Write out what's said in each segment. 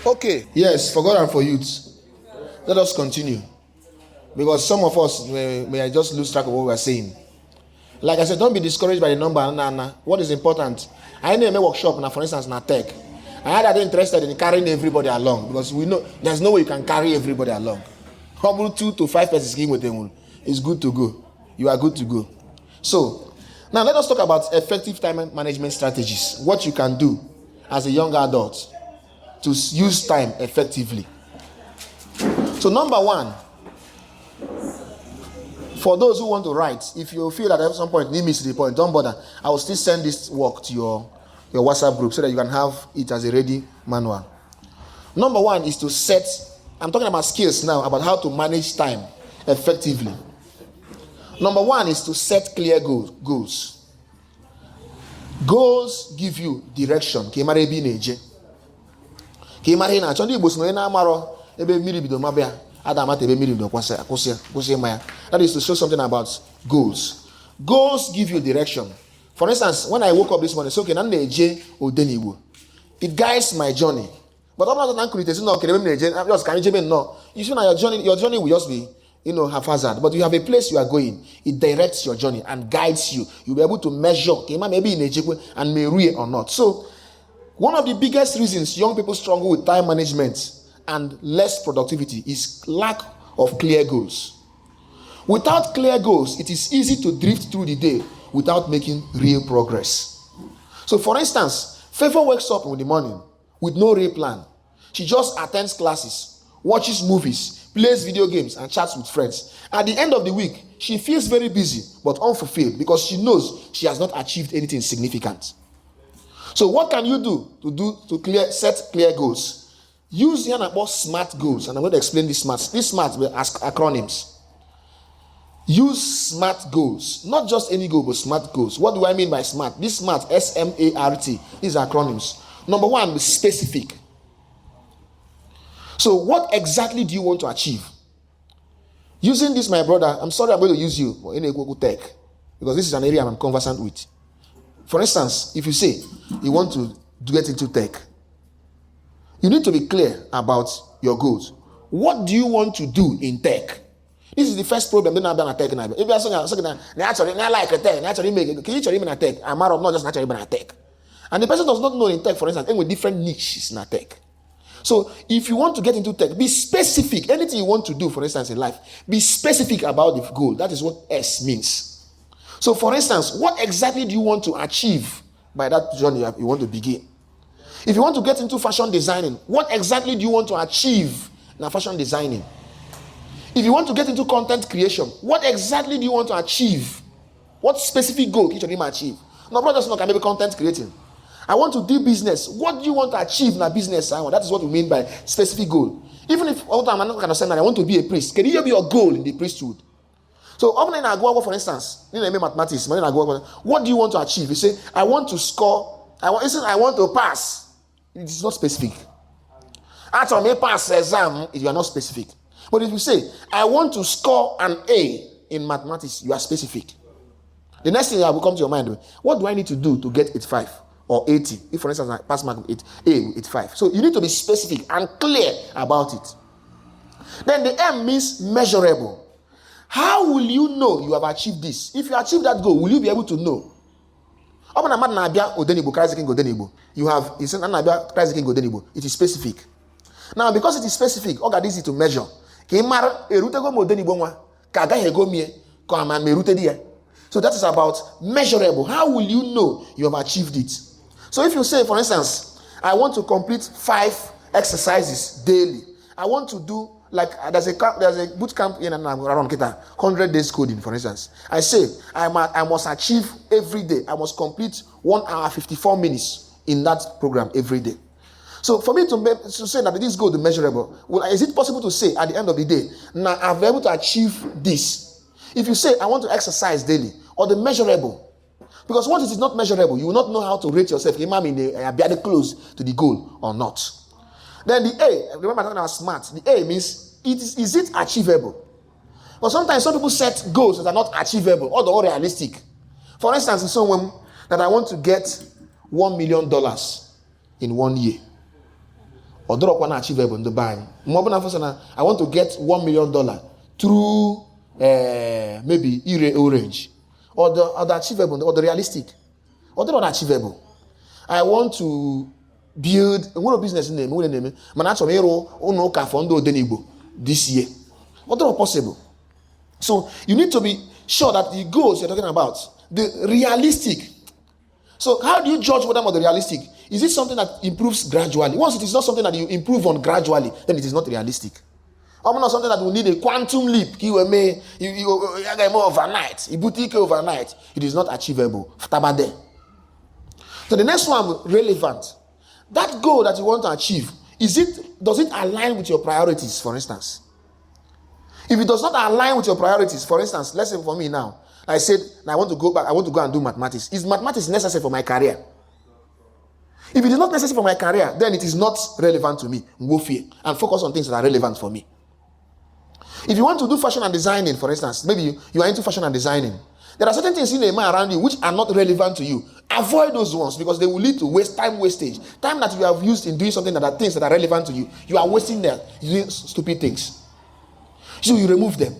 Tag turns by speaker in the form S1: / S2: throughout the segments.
S1: Okay. Yes, for God and for youth. Let us continue. Because some of us may just lose track of what we are saying. Like I said, don't be discouraged by the number. What is important? I know a workshop now, for instance, na tech. I had interested in carrying everybody along because we know there's no way you can carry everybody along. Probably 2 to 5 persons with them is good to go. You are good to go. So now let us talk about effective time management strategies. What you can do as a young adult to use time effectively. So number one, for those who want to write, if you feel that at some point you miss the point, don't bother. I will still send this work to your WhatsApp group so that you can have it as a ready manual. Number one is to set, I'm talking about skills now, about how to manage time effectively. Number one is to set clear goals. Goals give you direction. That is to show something about goals. Goals give you direction. For instance, when I woke up this morning, it's okay, Odenigbo. It guides my journey. But I'm not going to say, no, you see, your journey will just be, haphazard. But you have a place you are going. It directs your journey and guides you. You'll be able to measure, maybe in Ejekwe and may or not. So, one of the biggest reasons young people struggle with time management and less productivity is lack of clear goals. Without clear goals, it is easy to drift through the day without making real progress. So, for instance, Favor wakes up in the morning with no real plan. She just attends classes, watches movies, plays video games, and chats with friends. At the end of the week, she feels very busy but unfulfilled because she knows she has not achieved anything significant. So, what can you do to set clear goals? Use the SMART goals, and I'm going to explain these SMART. These SMART will ask acronyms. Use SMART goals, not just any goal, but SMART goals. What do I mean by SMART? This SMART, SMART, these are acronyms. Number one is specific. So, what exactly do you want to achieve? Using this, my brother, I'm sorry I'm going to use you for any tech because this is an area I'm conversant with. For instance, if you say you want to get into tech, you need to be clear about your goals. What do you want to do in tech? This is the first problem. If you are saying, naturally, I like a tech, naturally make it. Can you naturally tech? I'm not just naturally a tech. And the person does not know in tech, for instance, and with different niches in tech. So if you want to get into tech, be specific. Anything you want to do, for instance, in life, be specific about the goal. That is what S means. So for instance, what exactly do you want to achieve by that journey you want to begin? If you want to get into fashion designing, what exactly do you want to achieve in fashion designing? If you want to get into content creation, what exactly do you want to achieve? What specific goal can you achieve? No, brothers, no, can maybe content creating. I want to do business. What do you want to achieve in a business? That is what we mean by specific goal. Even if I'm not going to say that I want to be a priest, can you be your goal in the priesthood? So, often I go for instance, in mathematics, what do you want to achieve? You say, I want to score, I want to pass. It is not specific. After may pass exam, you are not specific. But if you say, I want to score an A in mathematics, you are specific. The next thing that will come to your mind, what do I need to do to get 85 or 80? If, for instance, I pass mark 85. So you need to be specific and clear about it. Then the M means measurable. How will you know you have achieved this? If you achieve that goal, will you be able to know? You have it is specific. Now, because it is specific, it's easy to measure. So that is about measurable. How will you know you have achieved it? So if you say, for instance, I want to complete 5 exercises daily. I want to do like there's a boot camp in and around 100 days coding, for instance. I say I must achieve every day. I must complete 1 hour 54 minutes in that program every day. So for me to say that this goal is measurable, is it possible to say at the end of the day, now I've been able to achieve this? If you say I want to exercise daily, or the measurable, because once it is not measurable, you will not know how to rate yourself. Am I close to the goal or not? Then the A, remember I'm talking about SMART. The A means is it achievable? But sometimes some people set goals that are not achievable or they're unrealistic. For instance, in someone that I want to get $1 million in 1 year. Odorokwana achievable in the buying. I want to get $1 million through maybe ire orange. Or the achievable, or the realistic. Or the unachievable. I want to build a business name. Manachomero Unoka Fondo Odenigbo this year. What are possible? So you need to be sure that the goals you're talking about, the realistic. So how do you judge whether or the realistic? Is it something that improves gradually? Once it is not something that you improve on gradually, then it is not realistic. Or not something that will need a quantum leap. You overnight. Overnight. It is not achievable. So the next one, relevant. That goal that you want to achieve, does it align with your priorities, for instance? If it does not align with your priorities, for instance, let's say for me now, I said, I want to go back, I want to go and do mathematics. Is mathematics necessary for my career? If it is not necessary for my career, then it is not relevant to me. And focus on things that are relevant for me. If you want to do fashion and designing, for instance, maybe you are into fashion and designing. There are certain things in the mind around you which are not relevant to you. Avoid those ones because they will lead to wastage. Time that you have used in doing something that are things that are relevant to you, you are wasting them doing stupid things. So you remove them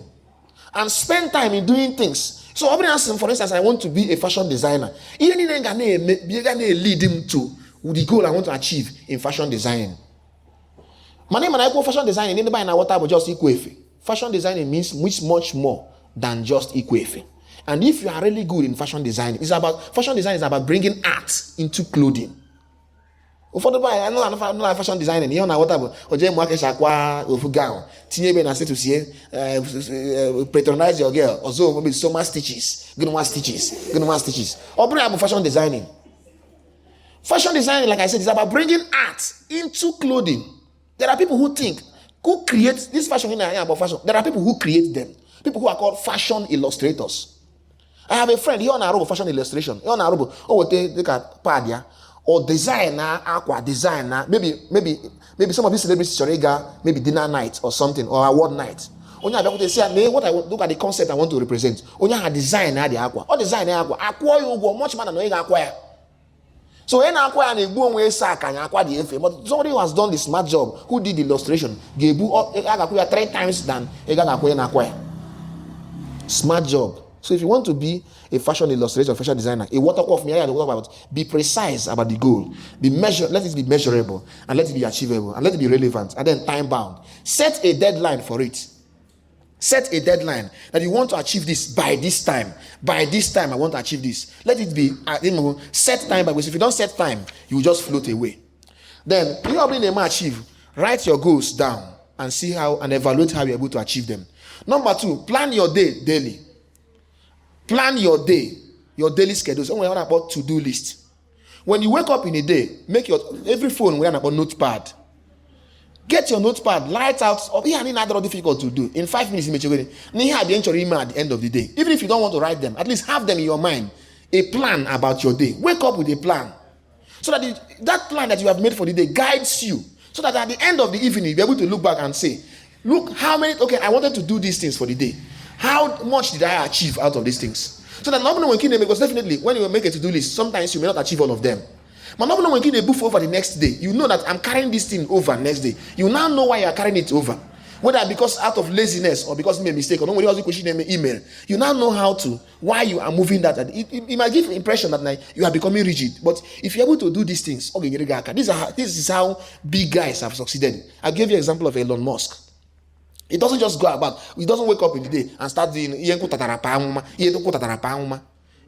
S1: and spend time in doing things. So, for instance, I want to be a fashion designer. Lead him to the goal I want to achieve in fashion designing. My name and I call fashion designing. Anybody in water but just equafe. Fashion designing means much more than just equafe. And if you are really good in fashion design, fashion design is about bringing art into clothing. I know fashion designing. You know what about patronize your girl. Also, maybe so much stitches. Good one stitches. Or fashion designing. Fashion designing, like I said, is about bringing art into clothing. There are people who create this fashion about fashion. There are people who create them. People who are called fashion illustrators. I have a friend, he on a fashion illustration. He on a take a padia or designer, aqua designer. Maybe some of these celebrities maybe dinner night or something or award night. They say, what I look at the concept I want to represent. A designer the aqua or designer aqua you go much more than you acquire. So in aqua and a boom way sack and aqua the FA, but somebody who has done the smart job, who did the illustration, gave 3 times than a acquire. Smart job. So if you want to be a fashion illustrator, fashion designer, a watercolor me, I talk about be precise about the goal. Let it be measurable and let it be achievable and let it be relevant and then time bound. Set a deadline for it. Set a deadline that you want to achieve this by this time. By this time, I want to achieve this. Let it be set time by which if you don't set time, you will just float away. Then you are being able to achieve. Write your goals down and see how and evaluate how you're able to achieve them. Number 2, plan your day daily. Plan your day, your daily schedule. So when we're about to-do list. When you wake up in a day, make every phone we're about notepad. Get your notepad, light out. Not difficult to do. In 5 minutes, you have the entry email at the end of the day. Even if you don't want to write them, at least have them in your mind. A plan about your day. Wake up with a plan. So that that plan that you have made for the day guides you. So that at the end of the evening, you'll be able to look back and say, look, I wanted to do these things for the day. How much did I achieve out of these things? So that not when because definitely when you make a to-do list, sometimes you may not achieve all of them. But not when you boof over the next day, you know that I'm carrying this thing over next day. You now know why you are carrying it over. Whether because out of laziness or because you made a mistake or nobody else question email, you now know why you are moving that. It might give the impression that you are becoming rigid. But if you're able to do these things, this is how big guys have succeeded. I'll give you an example of Elon Musk. It doesn't just go about, he doesn't wake up in the day and start doing you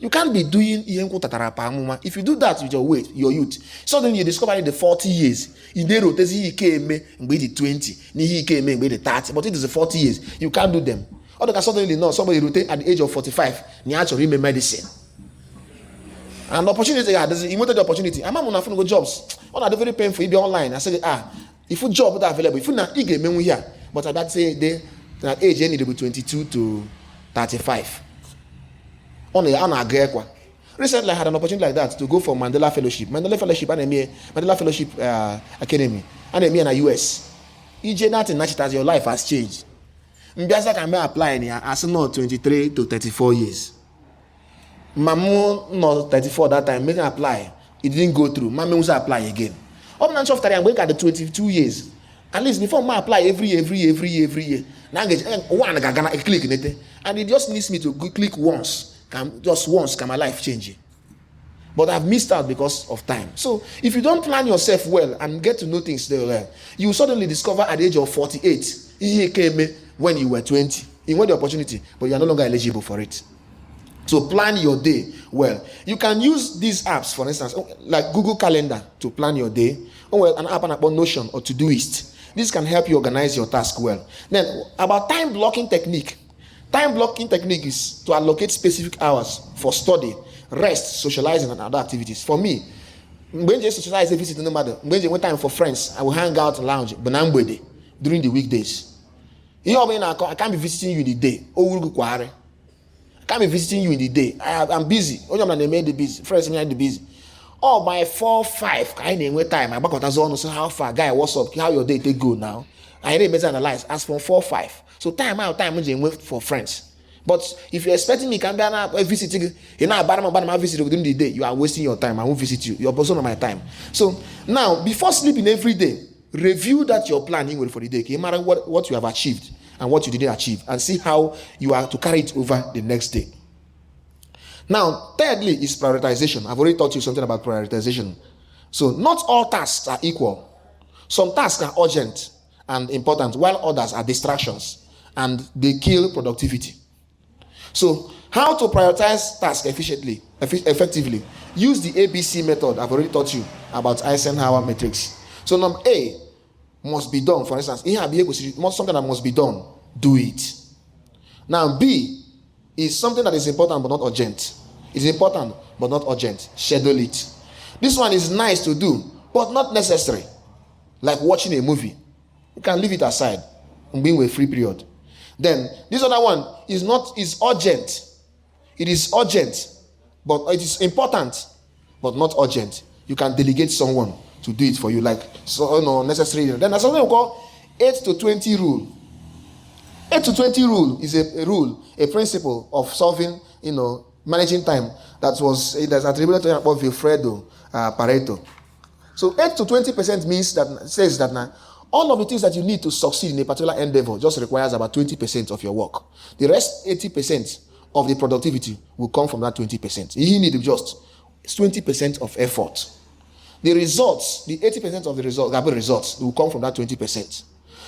S1: can't be doing if you do that with your youth. Suddenly you discover in the 40 years, in the he came the 20, he came the 30, but it is the 40 years. You can't do them. Or they can suddenly know somebody rotate at the age of 45, you actually remember medicine. And opportunity, there's a limited opportunity. I'm not going to go jobs. All are very painful. If you're online, I said, if you job that available, if you not here. But I'd say that age need to be 22 to 35. Recently, I had an opportunity like that to go for Mandela Fellowship. Mandela Fellowship Academy. And I'm in the US. As your life has changed. Mbiasa can be applying here as not 23 to 34 years. Mamu not 34 that time, making apply. It didn't go through. Mamu was apply again. I'm not sure if I'm going at the 22 years. At least before I apply every year. Now I get one I click it, and it just needs me to click once. Just once can my life change. But I've missed out because of time. So if you don't plan yourself well and get to know things well, you suddenly discover at the age of 48, he came when you were 20. You want the opportunity, but you are no longer eligible for it. So plan your day well. You can use these apps, for instance, like Google Calendar to plan your day, or an app about Notion or Todoist. This can help you organize your task well. Then about time blocking technique. Time blocking technique is to allocate specific hours for study, rest, socializing, and other activities. For me, when you socialize, visit no matter. When you want time for friends, I will hang out and lounge, but I'm with it during the weekdays. You know, I can't be visiting you in the day. I can't be visiting you in the day. I'm busy. They made the busy. Friends made the busy. Oh, by 4, 5, I need time. I back on zone. So how far, guy? What's up? How your day take go now? I need better analyze. As for 4, 5. So time out, time wait for friends. But if you're expecting me, can be visiting. You know, I visit within the day. You are wasting your time. I won't visit you. You're person on my time. So now, before sleeping every day, review that you're planning for the day. No matter what you have achieved and what you didn't achieve, and see how you are to carry it over the next day. Now, thirdly is prioritization. I've already taught you something about prioritization. So not all tasks are equal. Some tasks are urgent and important, while others are distractions and they kill productivity. So how to prioritize tasks effectively? Use the ABC method. I've already taught you about Eisenhower matrix. So number A must be done. For instance, something that must be done, do it. Now B is something that is important but not urgent. It's important but not urgent. Schedule it. This one is nice to do but not necessary. Like watching a movie. You can leave it aside and being with a free period. Then this other one is urgent. It is urgent, but it is important, but not urgent. You can delegate someone to do it for you, like necessary. Then there's something we call 8 to 20 rule. 8 to 20 rule is a principle of solving, managing time that's attributed to Wilfredo Pareto. So 8 to 20% says that now all of the things that you need to succeed in a particular endeavor just requires about 20% of your work. The rest 80% of the productivity will come from that 20%. You need just 20% of effort. The results, the 80% of the results will come from that 20%.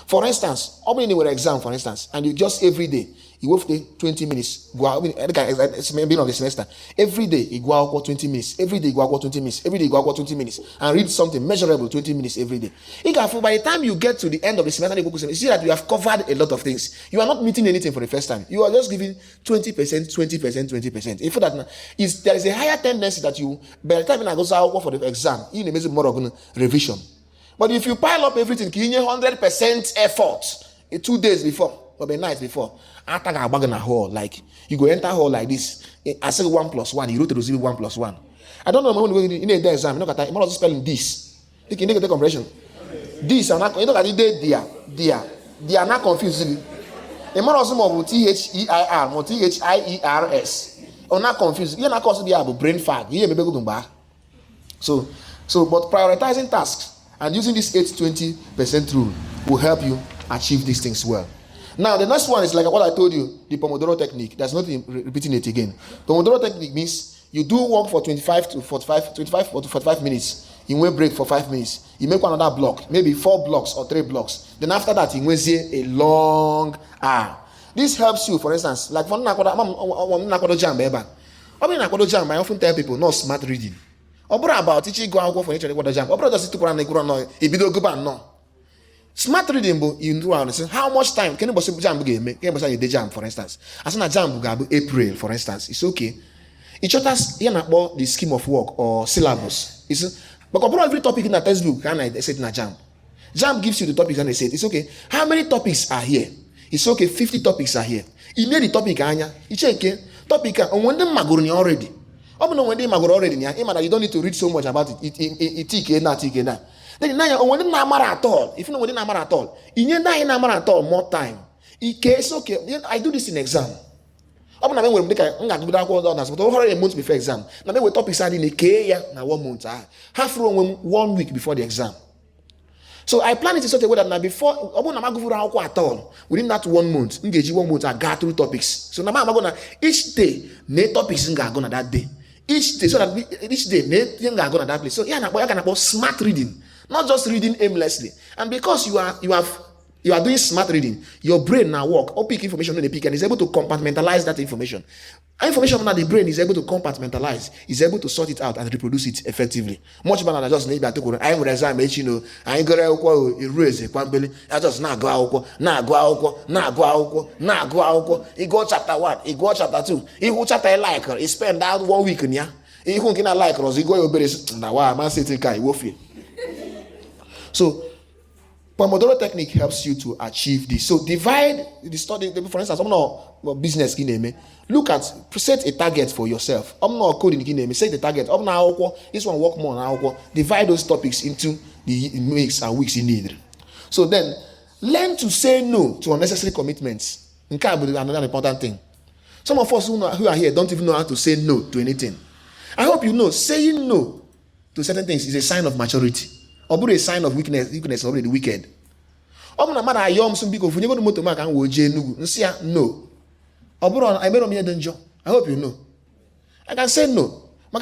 S1: For instance, opening an exam, for instance, and you just every day, you work 20 minutes, go out, it's beginning of the semester, every day you go out 20 minutes, every day you go out 20 minutes, every day you go out 20 minutes, and read something measurable 20 minutes every day. By the time you get to the end of the semester, you see that you have covered a lot of things. You are not meeting anything for the first time. You are just giving 20%, 20%, 20%. If that there is a higher tendency that you, by the time you go out for the exam, you need more revision. But if you pile up everything, you need 100% effort 2 days before or the night before, after a bag in a hall, like you go enter hall like this. I say 1 plus 1, you wrote to receive 1 plus 1. I don't know when you go in the exam, you know that I'm not spelling this. You can make a compression. This are not, you know that they are not confused. The more also more THEIR, more THIERS. Or not confused. You're not causing the brain fag. You may be good back. So, but prioritizing tasks and using this 8-20% rule will help you achieve these things well. Now, the next one is like what I told you, the Pomodoro technique. There's nothing repeating it again. Pomodoro technique means you do work for 25 to 45 minutes. You will break for 5 minutes. You make another block, maybe 4 blocks or 3 blocks. Then after that, you will see a long hour. This helps you, for instance, like for Nakodo Jam, I often tell people, no smart reading. About teaching go out for each other jam. Just to put on no. Smart reading, you know, how much time can you jam game? Can you day jam, for instance? As a jam April, for instance, it's okay. It shows us about the scheme of work or syllabus. But every topic in the textbook, can I say in a jam? Jam gives you the topics and they say it's okay. How many topics are here? It's okay, 50 topics are here. You need the topic, you check topic and when them maguruni already. When they already, you don't need to read so much about it. Then now when at all, if you know when at all, you need at all more time. It's okay. I do this in exam. But a month before exam. Now we topics are in a 1 month. Half 1 week before the exam. So I plan it in such a way that now before at all, within that 1 month, engage 1 month, I got through topics. So now I'm gonna each day, topics gonna that day. Each day, so that each day, gonna that place. So yeah, I can about smart reading, not just reading aimlessly. And because you are doing smart reading, your brain now work or pick information in the pick and is able to compartmentalize that information. Information that the brain is able to compartmentalize, is able to sort it out and reproduce it effectively. Much better than just need that to I am exam, I ain't gonna erase kwambele. I just now go he go chapter 1, he go chapter 2, he go chapter like he spend out 1 week in ya. He who can like us, he go your base now. Why man sitting kai wofi. So Pomodoro technique helps you to achieve this. So divide the study. For instance, I'm not business kineme. Look at set a target for yourself. I'm not coding kineme. Set the target. I'm now this one work more now. Divide those topics into the weeks and weeks you need. So then learn to say no to unnecessary commitments. Another important thing. Some of us who are here don't even know how to say no to anything. I hope you know saying no to certain things is a sign of maturity. Or a sign of weakness already wicked. No. I hope you know. I can say no. Why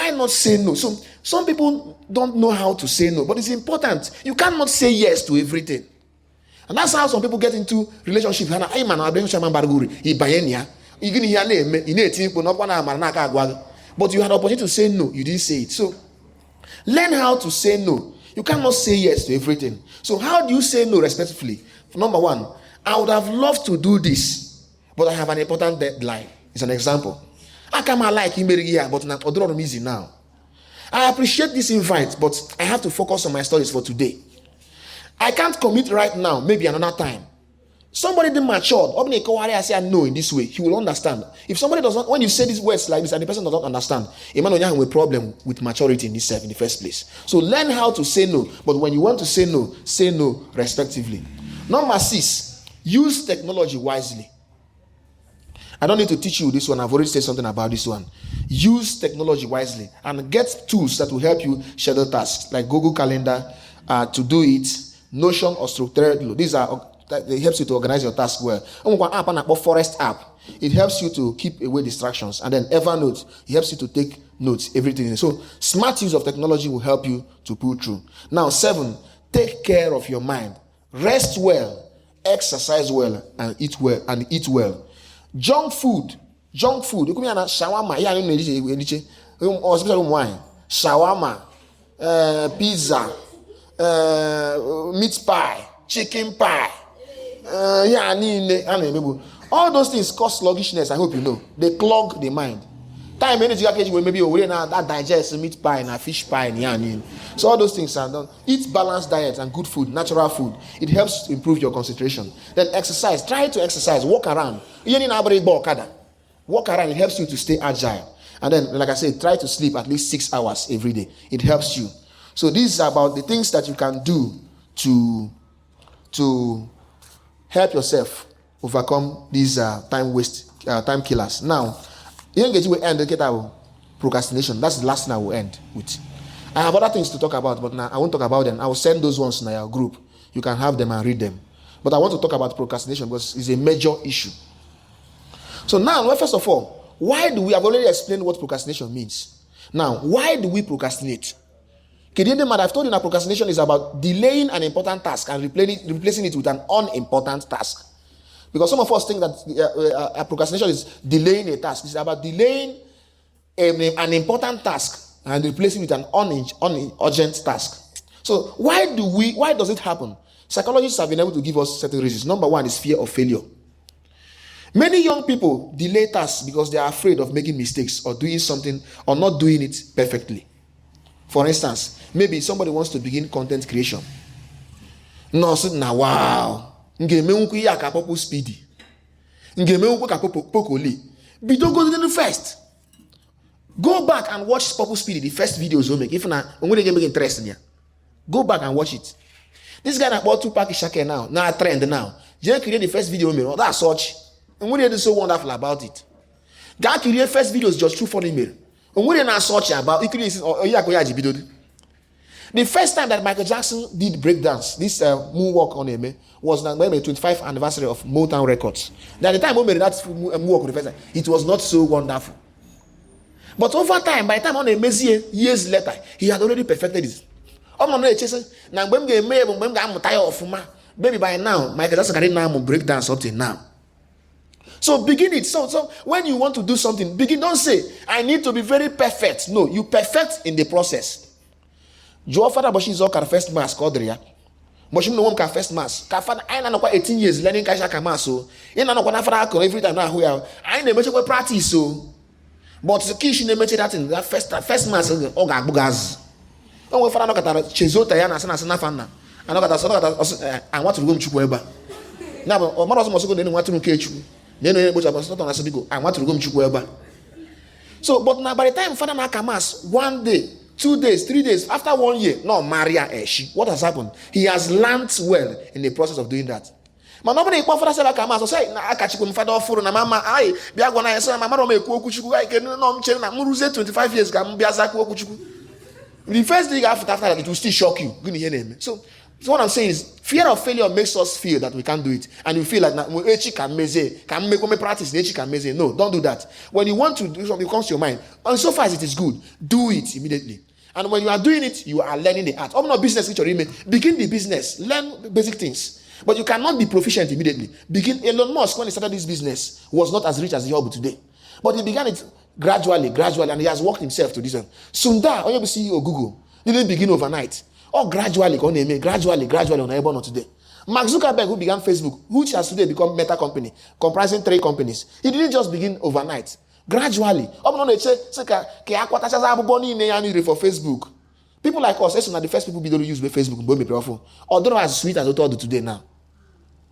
S1: not say no? So some people don't know how to say no, but it's important. You cannot say yes to everything. And that's how some people get into relationship. But you had the opportunity to say no, you didn't say it. So learn how to say no. You cannot say yes to everything. So how do you say no respectfully? Number one, I would have loved to do this, but I have an important deadline. It's an example. I can't like him here, but I'm easy now. I appreciate this invite, but I have to focus on my studies for today. I can't commit right now, maybe another time. Somebody that matured, I say no in this way, he will understand. If somebody does not, when you say these words like this and the person does not understand, a man will have a problem with maturity in this in the first place. So learn how to say no, but when you want to say no respectively. Number 6, use technology wisely. I don't need to teach you this one. I've already said something about this one. Use technology wisely and get tools that will help you schedule tasks like Google Calendar, to do it, Notion or Structured. These are it helps you to organize your task well. Forest app. It helps you to keep away distractions. And then Evernote, it helps you to take notes, everything. So smart use of technology will help you to pull through. Now 7, take care of your mind. Rest well, exercise well, and eat well. Junk food. You come here shawarma. Especially wine. Shawarma, pizza, meat pie, chicken pie. All those things cause sluggishness. I hope you know. They clog the mind. Time energy maybe over now that digest meat pie and fish pie and so all those things are done. Eat balanced diet and good food, natural food. It helps to improve your concentration. Then exercise. Try to exercise. Walk around. Walk around. It helps you to stay agile. And then, like I said, try to sleep at least 6 hours every day. It helps you. So these are about the things that you can do to help yourself overcome these time killers. Now, will end procrastination. That's the last thing I will end with. I have other things to talk about, but now I won't talk about them. I will send those ones in your group. You can have them and read them. But I want to talk about procrastination because it's a major issue. So now, first of all, why do we have already explained what procrastination means? Now, why do we procrastinate? I've told you that procrastination is about delaying an important task and replacing it with an unimportant task. Because some of us think that procrastination is delaying a task. It's about delaying an important task and replacing it with an urgent task. So why does it happen? Psychologists have been able to give us certain reasons. Number 1 is fear of failure. Many young people delay tasks because they are afraid of making mistakes or doing something or not doing it perfectly. For instance, maybe somebody wants to begin content creation. No, so now wow. Speedy. First. Go back and watch Purple Speedy, the first videos we make. If not, I'm going to get interested in. Go back and watch it. This guy that bought 2 pack shake now a trend now. Just create the first video we make. That's such. And what is so wonderful about it? That create first videos just through funny mail. And what not search about it creates the first time that Michael Jackson did breakdance, this moonwalk on him, was the 25th anniversary of Motown Records. At the time we made that moonwalk the first time, it was not so wonderful. But over time, by the time on a years later, he had already perfected it. Maybe by now, Michael Jackson can now breakdance up till now. So begin it. So when you want to do something, begin. Don't say, I need to be very perfect. No, you perfect in the process. Joe father Boshi is all first mass Kodria. Boshi no one can first mass. Father, I know 18 years learning Kasha Kamaso. In an Okwana every time now we are. I never make practice so. But the key she never that in that first mass Oga Bugaz. Oh, we found out that Chezota Yana Sanafana. I want to go to Chukweba. Now, Maros must go to want to catch you. Then I want to go to Chukweba. So, but now by the time Father Nakamas, 1 day, 2 days, 3 days, after 1 year, no, Maria Eshi. What has happened? He has learned well in the process of doing that. Man, nobody can say Kamas. Say, I catch you father for na mama. I be a gonna say, Mamma make Kuchuku. I can no chain. I'm 25 years. Come be a Kuchuku. The first thing after that, it will still shock you. So what I'm saying is, fear of failure makes us feel that we can't do it, and you feel like can make me practice. No, don't do that. When you want to do something, it comes to your mind, and so far as it is good, do it immediately. And when you are doing it, you are learning the art. Not business, begin the business, learn basic things. But you cannot be proficient immediately. Elon Musk, when he started this business, was not as rich as he is today. But he began it gradually, and he has worked himself to this one. Sundar, when you CEO of Google, didn't begin overnight. Or gradually on able not today. Mark Zuckerberg, who began Facebook, which has today become Meta company, comprising 3 companies, he didn't just begin overnight. Gradually. For Facebook. People like us, are the first people who use Facebook. Although as sweet as we told today now.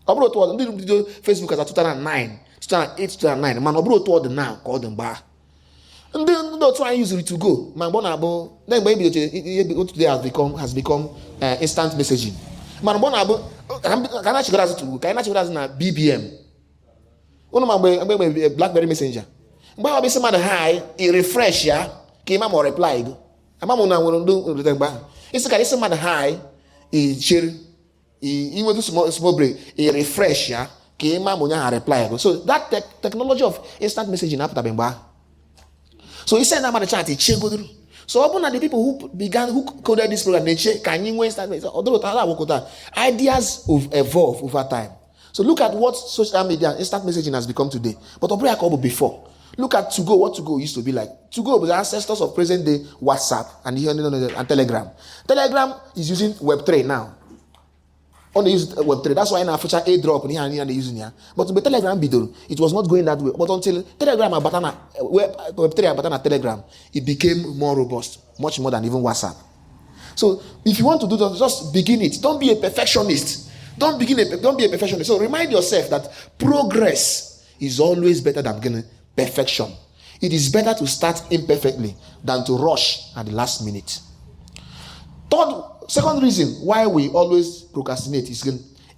S1: Facebook as 2009, 2008, 2009. Man, told now, called them bar. And then don't try and use it to go. Man, then maybe today has become instant messaging. Man, can I check it can I check it na BBM? BlackBerry Messenger. But I'll be some high, a refresh ya, came up or replied. I'm not do the it's a some high, a chill, even to small break, a refresh ya, came up and replied. So that technology of instant messaging after Bemba. So he sent them on the chat, so open are the people who coded this program, they check, can you instant messaging? Although ideas evolve over time. So look at what social media, instant messaging has become today. But before. Look at To Go, what To Go used to be like. To Go was the ancestors of present day WhatsApp and Telegram. Telegram is using Web3 now. Only use Web3. That's why in our future airdrop and they using here. But with Telegram it was not going that way. But until Telegram and Web3 and Telegram, it became more robust, much more than even WhatsApp. So if you want to do that, just begin it. Don't be a perfectionist. Don't be a perfectionist. So remind yourself that progress is always better than beginning. Perfection. It is better to start imperfectly than to rush at the last minute. Second reason why we always procrastinate is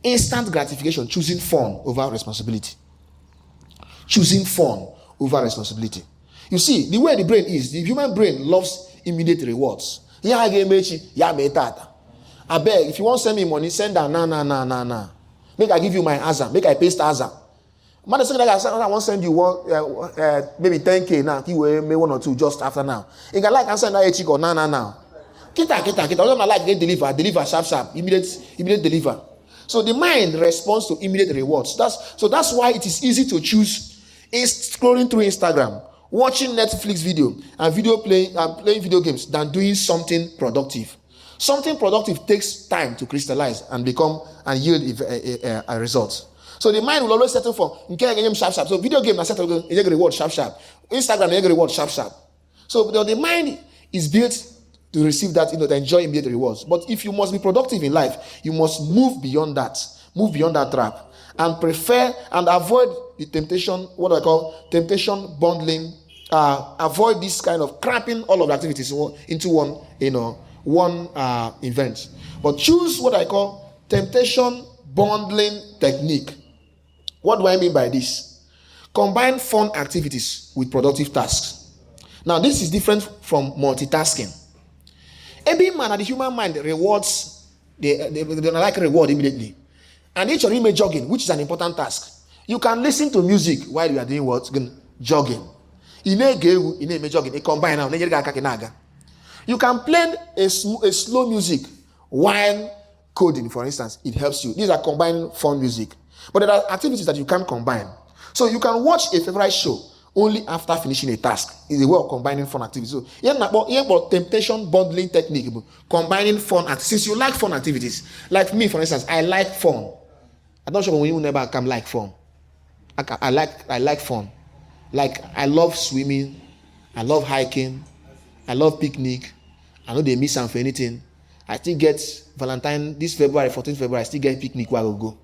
S1: instant gratification, choosing fun over responsibility. Choosing fun over responsibility. You see, the way the brain is, the human brain loves immediate rewards. I beg, if you want to send me money, send that nah. Make I give you my answer. Make I paste answer. Man, I want to send you one, maybe 10K now. He will make 1 or 2 just after now. You can and send that a chick or now. Kita. All my life get deliver sharp, immediate deliver. So the mind responds to immediate rewards. That's why it is easy to choose scrolling through Instagram, watching Netflix video and playing video games than doing something productive. Something productive takes time to crystallize and become and yield a result. So the mind will always settle for sharp. So video game settle reward sharp. Instagram reward sharp. So the mind is built to receive that, to enjoy immediate rewards. But if you must be productive in life, you must move beyond that trap, and prefer and avoid the temptation, what I call temptation bundling. Avoid this kind of cramping all of the activities into one event. But choose what I call temptation bundling technique. What do I mean by this? Combine fun activities with productive tasks. Now, this is different from multitasking. Every man and the human mind rewards, they like reward immediately. And each of you may jogging, which is an important task. You can listen to music while you are doing what? Jogging. You may jogging. You combine now. You can play a slow music while coding, for instance. It helps you. These are combined fun music. But there are activities that you can't combine. So you can watch a favorite show only after finishing a task. It's a way of combining fun activities. So here about temptation bundling technique, combining fun activities. Since you like fun activities, like me, for instance, I like fun. I'm not sure when you never come like fun. I like fun. Like I love swimming, I love hiking, I love picnic. I know they miss some for anything. I still get Valentine this February, 14th February. I still get picnic where I will go.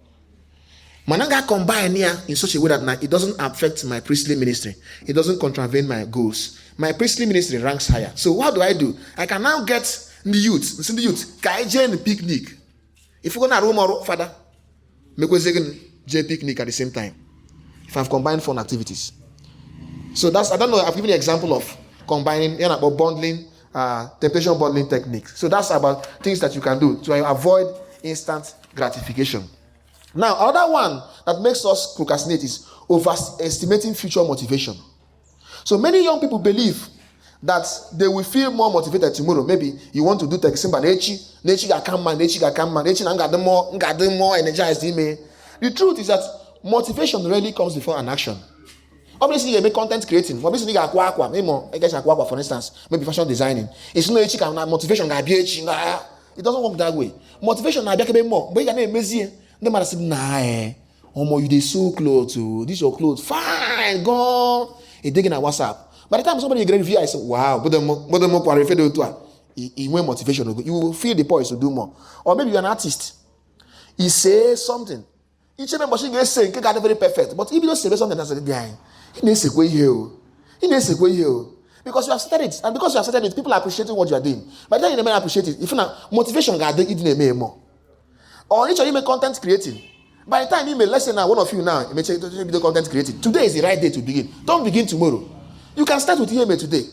S1: Mananga combine here in such a way that it doesn't affect my priestly ministry. It doesn't contravene my goals. My priestly ministry ranks higher. So what do? I can now get the youth. Listen, the youth. Can I join the picnic? If you're going to room or father, make us join picnic at the same time. If I've combined fun activities. So that's, I don't know, I've given you an example of combining, about bundling, temptation bundling techniques. So that's about things that you can do to avoid instant gratification. Now, another one that makes us procrastinate is overestimating future motivation. So many young people believe that they will feel more motivated tomorrow. Maybe you want to do tech simba nechi ga come man na more energized. The truth is that motivation rarely comes before an action. Obviously, you make content creating. Obviously, you aqua, for instance, maybe fashion designing. It's no motivation. It doesn't work that way. Motivation be more. But you can amazing. The man said, nah, you they so close to this your clothes. Fine, go. He digging a WhatsApp. By the time somebody get review, I say, wow, but the more qualified to it went motivation. You will feel the poise to do more. Or maybe you're an artist. He says something. Each of them machine gets saying, "Got very perfect." But if you don't say something that's behind, he needs to go here. He needs to go here. Because you have started it, and because you have started it, people are appreciating what you are doing. By the time you never appreciate it, if you know motivation, God, it didn't more. Or each of you make content creating. By the time you may lesson now, one of you now, you may check the content creating. Today is the right day to begin. Don't begin tomorrow. You can start with email today.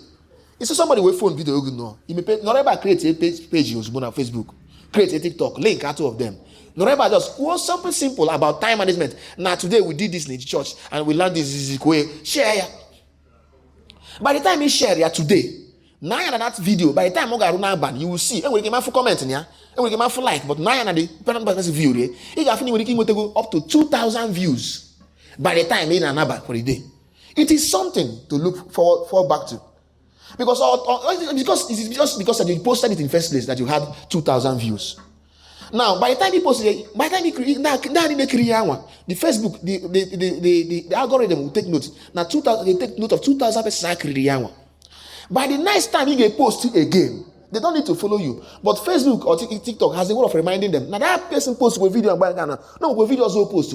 S1: You see somebody with phone video, you may not ever create a page on Facebook, create a TikTok, link out two of them. Not ever just something simple about time management. Now today we did this in the church and we learned this way. Share. By the time you share today, now that video, by the time you will see, and we can full comment and we can full like, but now the parent view, you can go up to 2,000 views by the time in an for the day. It is something to look forward back to. Because it's just because you posted it in first place that you had 2,000 views. Now, by the time you posted it, by the time you create the Facebook, the algorithm will take note. Now, they take note of 2,000 people. By the next time you get posted again, they don't need to follow you. But Facebook or TikTok has a way of reminding them. Now, that person posts a video and no, video also post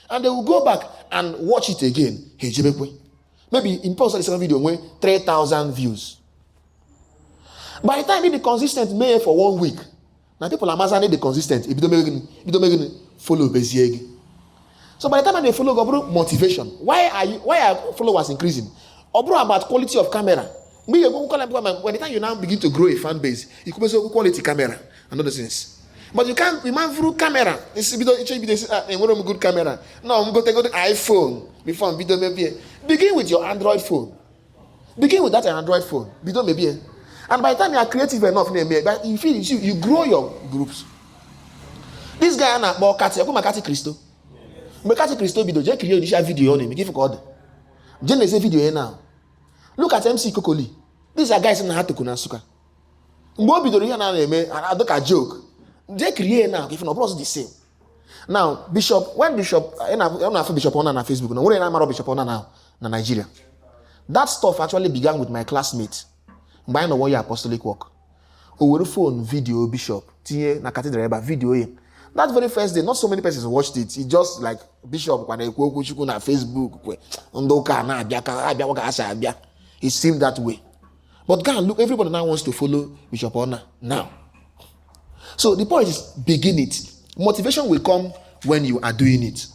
S1: and they will go back and watch it again. Maybe in post the second video, 3,000 views. By the time you be consistent, maybe for 1 week. Now people are massing the consistent. If you don't follow Beziegi. So by the time they follow, go motivation. Why are followers increasing? Or about quality of camera. By the time you now begin to grow a fan base, you could also quality camera and other things. But you can't man through camera. It's a good camera. No, I'm going to go to iPhone before video maybe. Begin with your Android phone. Begin with that Android phone. Video maybe. And by the time you are creative enough, but you feel you grow your groups. This guy na Makati, aku Makati Christo. Makati Christo video, je create this video on him. Give God. Je say video here now. Look at MC Kokoli. These are guys in Hato Kunasuka. Mbo video here now and I look at joke. Je create now. If no plus the same. Now Bishop, when Bishop, I'm not Bishop on Facebook. No, when I'm Bishop on now na Nigeria. That stuff actually began with my classmates. By the one year apostolic work. Over phone video Bishop. Tinye na cathedral video. That very first day, not so many persons watched it. It just like Bishop when they go na Facebook. It seemed that way. But God, look, everybody now wants to follow Bishop Ona now. So the point is, begin it. Motivation will come when you are doing it.